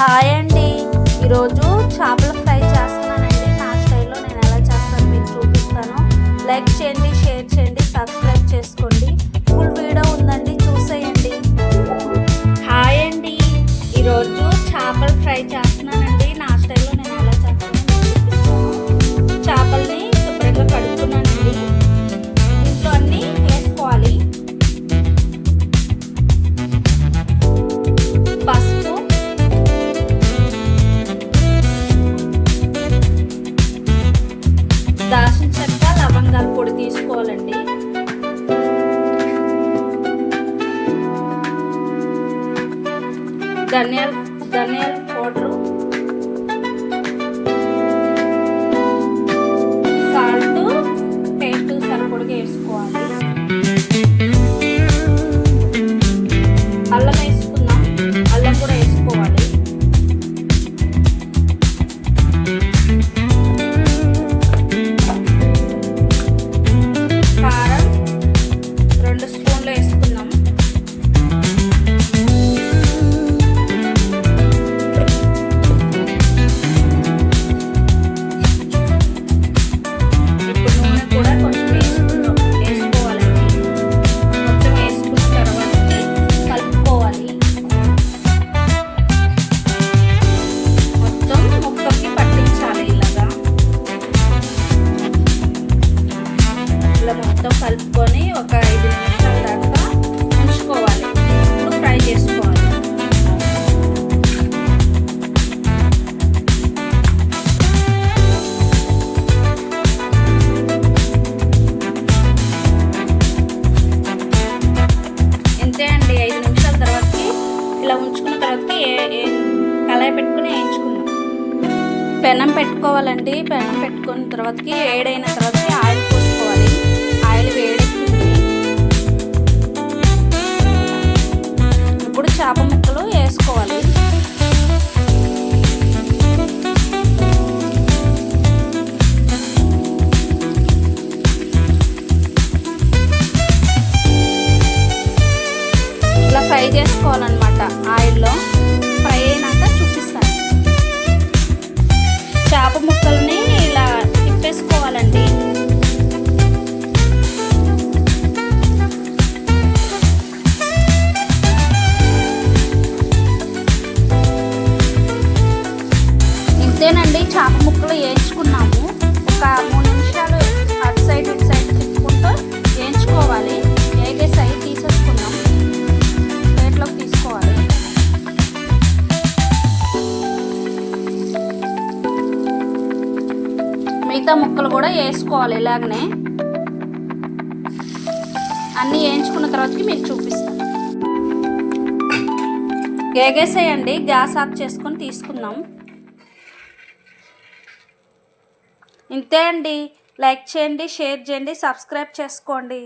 Hi అండి, ఈరోజు చేపల ఫ్రై చేస్తున్నానండి. నా స్టైల్లో నేను ఎలా చేస్తానో మీకు చూపిస్తాను. లైక్ చేయండి, షేర్ చేయండి, సబ్స్క్రైబ్ చేసుకోండి. ఫుల్ వీడియో ఉందండి, చూసేయండి. హాయ్ అండి, ఈరోజు చేపల ఫ్రై చేస్తున్నానండి. నా స్టైల్లో నేను ఎలా చేస్తానో మీకు చూపిస్తాను. చేపల్ని శుభ్రంగా కడుక్కున్నానండి. ఇంట్లో అన్నీ వేసుకోవాలి. పసుపు, దాల్చిన చెక్క, లవంగాల పొడి తీసుకోవాలండి. ధనియాల పౌడరు, సాల్ట్ టేస్ట్ సరిపడగా వేసుకోవాలి. అల్లం వేసుకుందాం, అల్లం కూడా వేసుకోవాలి. కారం 2 స్పూన్లు వేసుకుందాం. ఇప్పుడు నూనె కూడా కొంచెం వేసుకోవాలండి. మొత్తం వేసుకున్న తర్వాత కలుపుకోవాలి. మొత్తం ముక్కకి పట్టించాలి. ఇలా మొత్తం కలుపుకొని ఒక 5 నిమిషాల దాకా ఉంచుకోవాలి. ఇప్పుడు ఫ్రై చేసుకోవాలి. ఇంతే అండి. 5 నిమిషాల తర్వాతకి ఇలా ఉంచుకున్న తర్వాతకి కళాయి పెట్టుకుని వేయించుకుందాం. పెనం పెట్టుకోవాలండి. పెనం పెట్టుకున్న తర్వాతకి వేడైన తర్వాతకి ఆయిల్ పోసుకోవాలి. ఆయిల్ వేడెక్కింది. ఇప్పుడు చేప ముక్కలు వేసుకోవాలి. ఇలా ఫ్రై చేసుకోవాలన్నమాట. ఆయిల్లో ఫ్రై అయినాక చూపిస్తాను. చేప ముక్కల్ని ఇలా తిప్పేసుకోవాలండి. ఇంతేనండి, చేప ముక్కలు వేయించుకున్నాము. ఒక 3 నిమిషాలు అటు సైడ్ ఇటు సైడ్ తిప్పుకుంటూ వేయించుకోవాలి. వేగేసాయి, తీసేసుకుందాం. ప్లేట్లోకి తీసుకోవాలి. మిగతా ముక్కలు కూడా వేసుకోవాలి. ఇలాగనే అన్నీ వేయించుకున్న తర్వాతకి మీకు చూపిస్తాను. వేగేసేయండి. గ్యాస్ ఆఫ్ చేసుకొని తీసుకుందాం. ఇంతే అండి. లైక్ చేయండి, షేర్ చేయండి, సబ్స్క్రైబ్ చేసుకోండి.